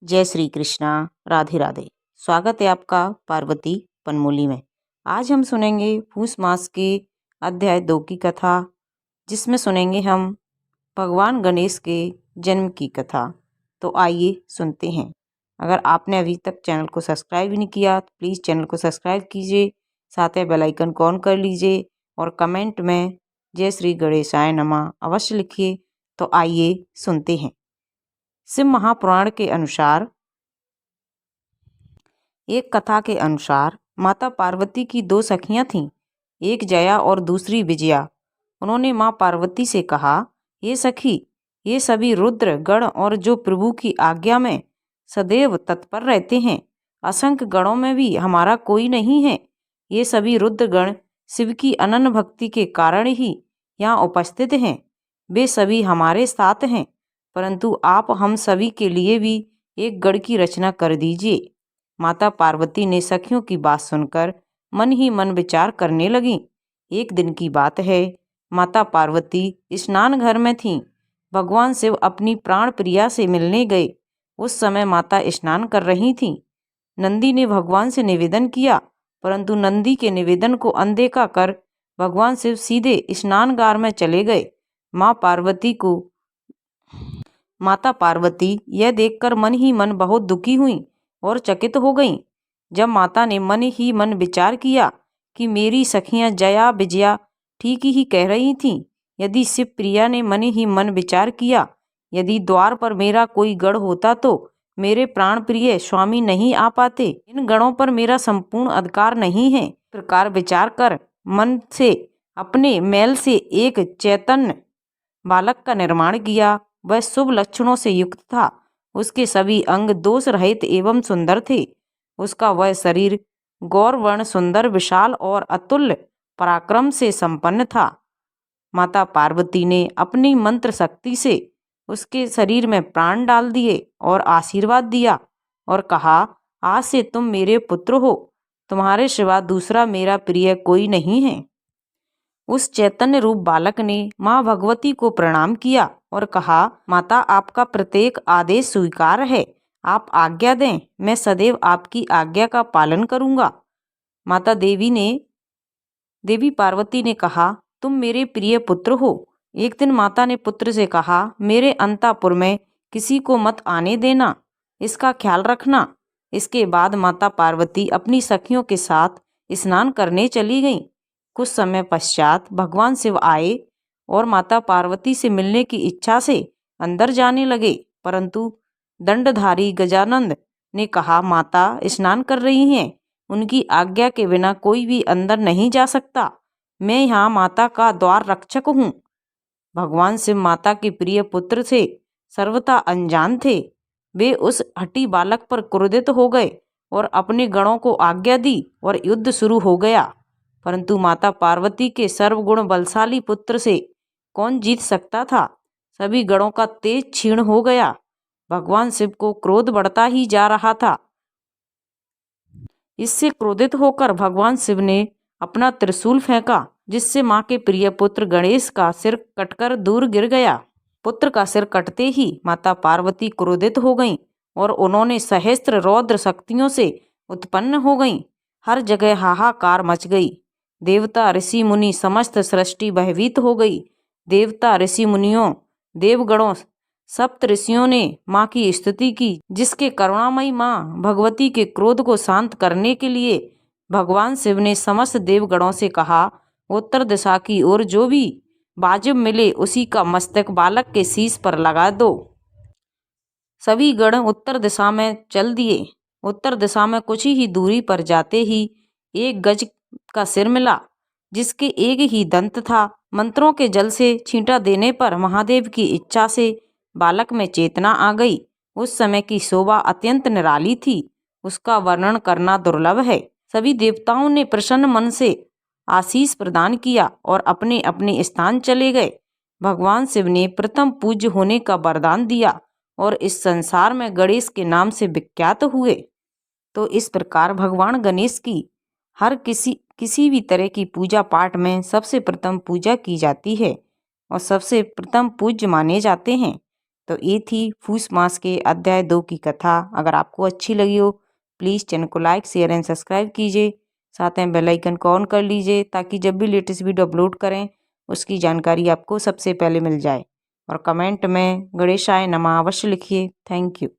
जय श्री कृष्णा। राधे राधे। स्वागत है आपका पार्वती पनमोली में। आज हम सुनेंगे पूस मास के अध्याय 2 की कथा, जिसमें सुनेंगे हम भगवान गणेश के जन्म की कथा। तो आइए सुनते हैं। अगर आपने अभी तक चैनल को सब्सक्राइब नहीं किया तो प्लीज़ चैनल को सब्सक्राइब कीजिए, साथ ही बेल आइकन को ऑन कर लीजिए और कमेंट में जय श्री गणेशाय नमः अवश्य लिखिए। तो आइए सुनते हैं। शिव महापुराण के अनुसार, एक कथा के अनुसार माता पार्वती की 2 सखियां थीं, एक जया और दूसरी विजया। उन्होंने माँ पार्वती से कहा, ये सखी, ये सभी रुद्र गण और जो प्रभु की आज्ञा में सदैव तत्पर रहते हैं, असंख्य गणों में भी हमारा कोई नहीं है। ये सभी रुद्र गण शिव की अनन्य भक्ति के कारण ही यहाँ उपस्थित हैं। वे सभी हमारे साथ हैं, परंतु आप हम सभी के लिए भी एक गढ़ की रचना कर दीजिए। माता पार्वती ने सखियों की बात सुनकर मन ही मन विचार करने लगी। एक दिन की बात है, माता पार्वती स्नान घर में थीं। भगवान शिव अपनी प्राण प्रिया से मिलने गए। उस समय माता स्नान कर रही थीं। नंदी ने भगवान से निवेदन किया, परंतु नंदी के निवेदन को अनदेखा कर भगवान शिव सीधे स्नानगार में चले गए। माता पार्वती यह देखकर मन ही मन बहुत दुखी हुई और चकित हो गईं। जब माता ने मन ही मन विचार किया कि मेरी सखियां जया विजया ठीक ही कह रही थीं, यदि शिव प्रिया ने मन ही मन विचार किया, यदि द्वार पर मेरा कोई गढ़ होता तो मेरे प्राण प्रिय स्वामी नहीं आ पाते। इन गणों पर मेरा संपूर्ण अधिकार नहीं है। इस प्रकार विचार कर मन से अपने मैल से एक चैतन्य बालक का निर्माण किया। वह शुभ लक्षणों से युक्त था। उसके सभी अंग दोष रहित एवं सुंदर थे। उसका वह शरीर गौरवर्ण सुंदर, विशाल और अतुल्य पराक्रम से संपन्न था। माता पार्वती ने अपनी मंत्र शक्ति से उसके शरीर में प्राण डाल दिए और आशीर्वाद दिया और कहा, आज से तुम मेरे पुत्र हो। तुम्हारे सिवा दूसरा मेरा प्रिय कोई नहीं है। उस चैतन्य रूप बालक ने माँ भगवती को प्रणाम किया और कहा, माता, आपका प्रत्येक आदेश स्वीकार है। आप आज्ञा दें, मैं सदैव आपकी आज्ञा का पालन करूंगा। देवी पार्वती ने कहा, तुम मेरे प्रिय पुत्र हो। एक दिन माता ने पुत्र से कहा, मेरे अंतःपुर में किसी को मत आने देना, इसका ख्याल रखना। इसके बाद माता पार्वती अपनी सखियों के साथ स्नान करने चली गईं। कुछ समय पश्चात भगवान शिव आए और माता पार्वती से मिलने की इच्छा से अंदर जाने लगे, परंतु दंडधारी गजानंद ने कहा, माता स्नान कर रही हैं, उनकी आज्ञा के बिना कोई भी अंदर नहीं जा सकता। मैं यहाँ माता का द्वार रक्षक हूँ। भगवान शिव माता के प्रिय पुत्र से सर्वथा अनजान थे। वे उस हठी बालक पर क्रोधित हो गए और अपने गणों को आज्ञा दी और युद्ध शुरू हो गया। परंतु माता पार्वती के सर्वगुण बलशाली पुत्र से कौन जीत सकता था। सभी गणों का तेज क्षीण हो गया। भगवान शिव को क्रोध बढ़ता ही जा रहा था। इससे क्रोधित होकर भगवान शिव ने अपना त्रिशूल फेंका, जिससे माँ के प्रिय पुत्र गणेश का सिर कटकर दूर गिर गया। पुत्र का सिर कटते ही माता पार्वती क्रोधित हो गईं और उन्होंने सहस्त्र रौद्र शक्तियों से उत्पन्न हो गईं। हर जगह हाहाकार मच गई। देवता ऋषि मुनि समस्त सृष्टि भयभीत हो गई। देवता ऋषि मुनियों देवगणों सप्त ऋषियों ने माँ की स्तुति की, जिसके करुणामयी माँ भगवती के क्रोध को शांत करने के लिए भगवान शिव ने समस्त देवगणों से कहा, उत्तर दिशा की ओर जो भी वाजिब मिले उसी का मस्तक बालक के शीश पर लगा दो। सभी गण उत्तर दिशा में चल दिए। उत्तर दिशा में कुछ ही दूरी पर जाते ही एक गज का सिर मिला, जिसके एक ही दंत था। मंत्रों के जल से छींटा देने पर महादेव की इच्छा से बालक में चेतना आ गई। उस समय की शोभा अत्यंत निराली थी, उसका वर्णन करना दुर्लभ है। सभी देवताओं ने प्रसन्न मन से आशीष प्रदान किया और अपने अपने स्थान चले गए। भगवान शिव ने प्रथम पूज्य होने का वरदान दिया और इस संसार में गणेश के नाम से विख्यात हुए। तो इस प्रकार भगवान गणेश की हर किसी भी तरह की पूजा पाठ में सबसे प्रथम पूजा की जाती है और सबसे प्रथम पूज्य माने जाते हैं। तो ये थी पूष मास के अध्याय 2 की कथा। अगर आपको अच्छी लगी हो प्लीज़ चैनल को लाइक शेयर एंड सब्सक्राइब कीजिए। साथ में बेल आइकन को ऑन कर लीजिए ताकि जब भी लेटेस्ट वीडियो अपलोड करें उसकी जानकारी आपको सबसे पहले मिल जाए। और कमेंट में गणेशाय नमः अवश्य लिखिए। Thank you.